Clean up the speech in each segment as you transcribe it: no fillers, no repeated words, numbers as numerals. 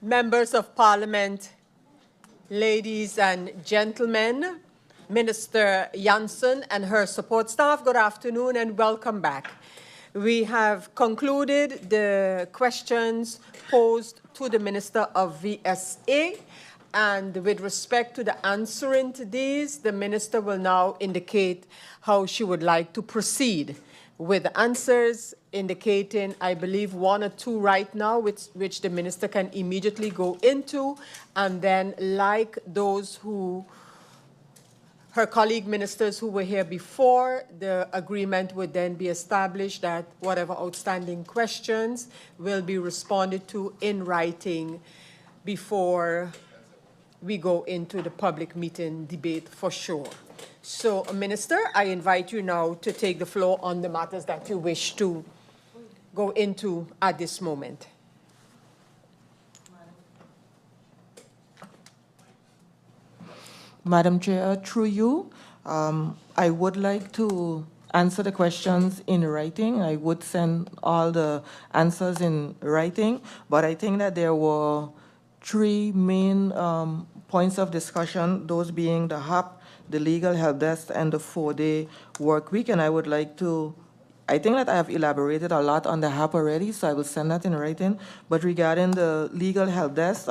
Members of Parliament, ladies and gentlemen, Minister Janssen and her support staff, good afternoon and welcome back. We have concluded the questions posed to the Minister of VSA, and with respect to the answering to these, the Minister will now indicate how she would like to proceed with the answers, indicating, I believe, one or two right now, which the Minister can immediately go into, and then like those who her colleague ministers who were here before, the agreement would then be established that whatever outstanding questions will be responded to in writing before we go into the public meeting debate for sure. So, Minister, I invite you now to take the floor on the matters that you wish to go into at this moment. Madam Chair, through you, I would like to answer the questions in writing. I would send all the answers in writing, but I think that there were three main points of discussion, those being the HAP, the legal help desk, and the 4-day work week. And I would like to, I think that I have elaborated a lot on the HAP already, so I will send that in writing. But regarding the legal help desk,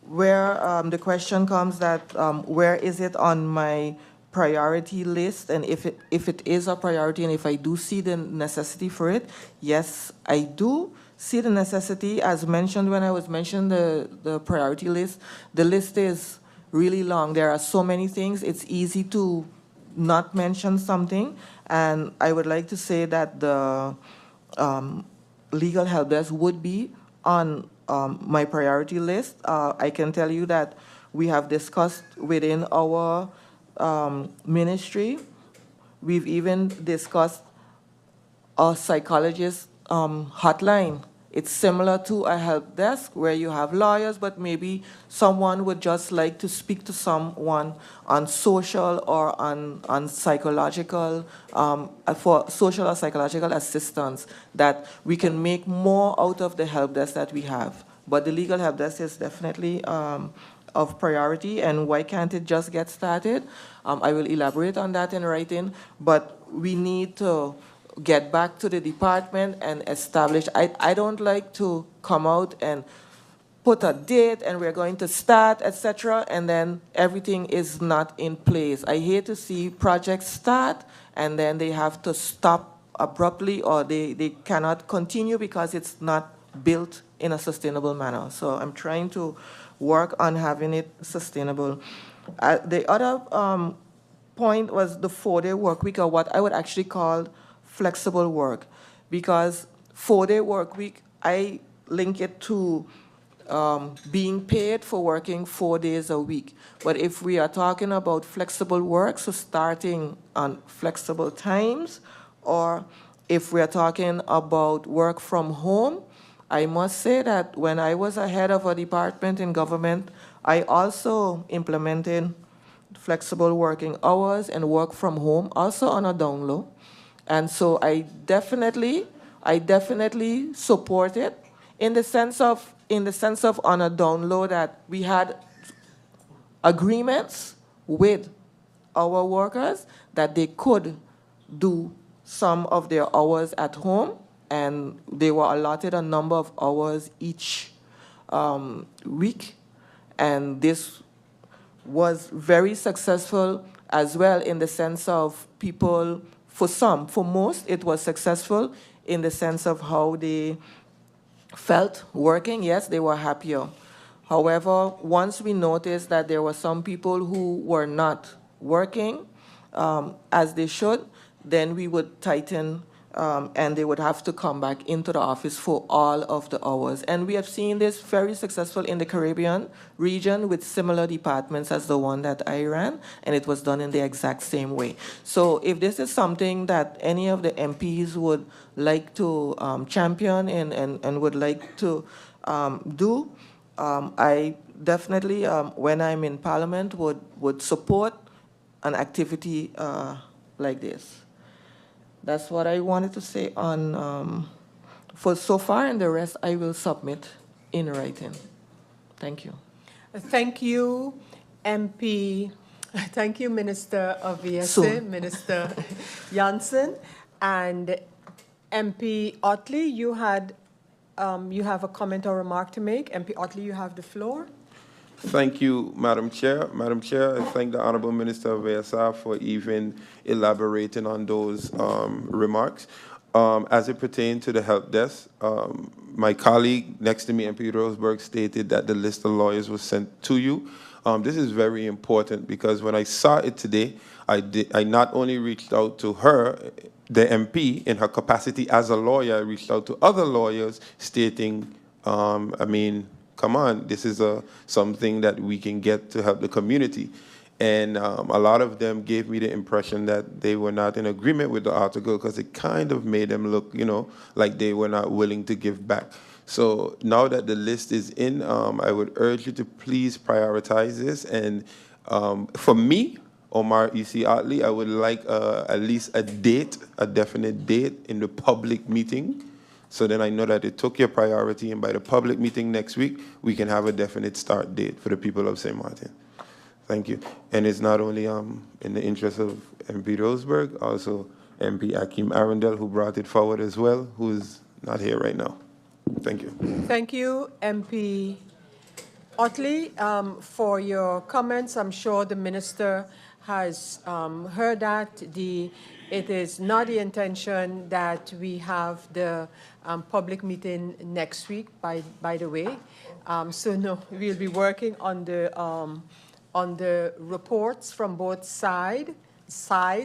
where the question comes that where is it on my priority list, and if it is a priority, and if I do see the necessity for it, yes, I do see the necessity. As mentioned when I was mentioning the priority list, the list is really long. There are so many things. It's easy to not mention something, and I would like to say that the legal help desk would be on my priority list. I can tell you that we have discussed within our ministry. We've even discussed a psychologist hotline. It's similar to a help desk where you have lawyers, but maybe someone would just like to speak to someone on social or on psychological, for social or psychological assistance, that we can make more out of the help desk that we have. But the legal help desk is definitely of priority, and why can't it just get started? I will elaborate on that in writing, but we need to get back to the department and establish. I don't like to come out and put a date and we're going to start, etc., and then everything is not in place. I hate to see projects start and then they have to stop abruptly, or they cannot continue because it's not built in a sustainable manner. So I'm trying to work on having it sustainable. The other point was the 4-day work week, or what I would actually call flexible work, because 4-day work week, I link it to being paid for working 4 days a week. But if we are talking about flexible work, so starting on flexible times, or if we are talking about work from home, I must say that when I was a head of a department in government, I also implemented flexible working hours and work from home, also on a down low. And so I definitely support it in the sense of on a down low, that we had agreements with our workers that they could do some of their hours at home, and they were allotted a number of hours each week. And this was very successful as well, in the sense of people, for most, it was successful in the sense of how they felt working. Yes, they were happier. However, once we noticed that there were some people who were not working as they should, then we would tighten, and they would have to come back into the office for all of the hours. And we have seen this very successful in the Caribbean region with similar departments as the one that I ran, and it was done in the exact same way. So if this is something that any of the MPs would like to champion and would like to do, I definitely, when I'm in Parliament, would support an activity like this. That's what I wanted to say on for so far, and the rest I will submit in writing. Thank you. Thank you, MP. Thank you, Minister of VSA, Soon. Minister Janssen, and MP Otley. You have a comment or remark to make. MP Otley, you have the floor. Thank you, Madam Chair. Madam Chair, I thank the Honorable Minister of ASR for even elaborating on those remarks. As it pertains to the help desk, my colleague next to me, MP Roseberg, stated that the list of lawyers was sent to you. This is very important because when I saw it today, I not only reached out to her, the MP, in her capacity as a lawyer, I reached out to other lawyers stating, come on, this is something that we can get to help the community. And a lot of them gave me the impression that they were not in agreement with the article because it kind of made them look, like they were not willing to give back. So now that the list is in, I would urge you to please prioritize this. And for me, Omar E.C. Otley, I would like at least a definite date in the public meeting. So then I know that it took your priority, and by the public meeting next week, we can have a definite start date for the people of St. Maarten. Thank you. And it's not only in the interest of MP Roseberg, also MP Akim Arundel, who brought it forward as well, who is not here right now. Thank you. Thank you, MP Otley, for your comments. I'm sure the Minister has heard that. It is not the intention that we have the public meeting next week, by the way. So no, we'll be working on the reports from both sides,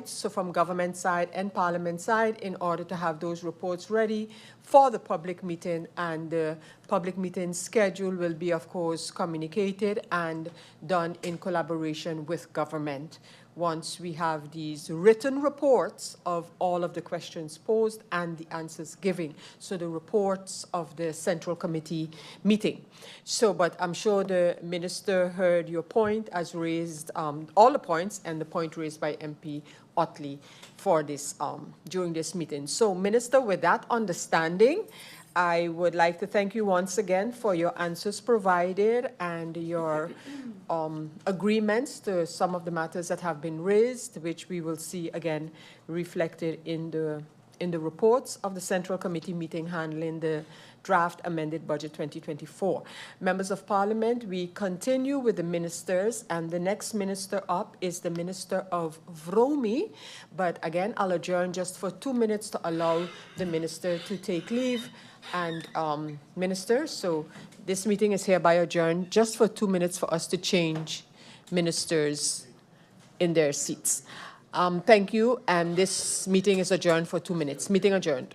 so from government side and parliament side, in order to have those reports ready for the public meeting. And the public meeting schedule will be, of course, communicated and done in collaboration with government once we have these written reports of all of the questions posed and the answers given. So the reports of the Central Committee meeting. So, but I'm sure the Minister heard your point, as raised all the points, and the point raised by MP Otley for this, during this meeting. So, Minister, with that understanding, I would like to thank you once again for your answers provided and your agreements to some of the matters that have been raised, which we will see again reflected in the reports of the Central Committee meeting handling the draft amended budget 2024. Members of Parliament, we continue with the ministers, and the next minister up is the Minister of Vromi. But again, I'll adjourn just for 2 minutes to allow the minister to take leave. And minister, so this meeting is hereby adjourned just for 2 minutes for us to change ministers in their seats. Thank you, and this meeting is adjourned for 2 minutes. Meeting adjourned.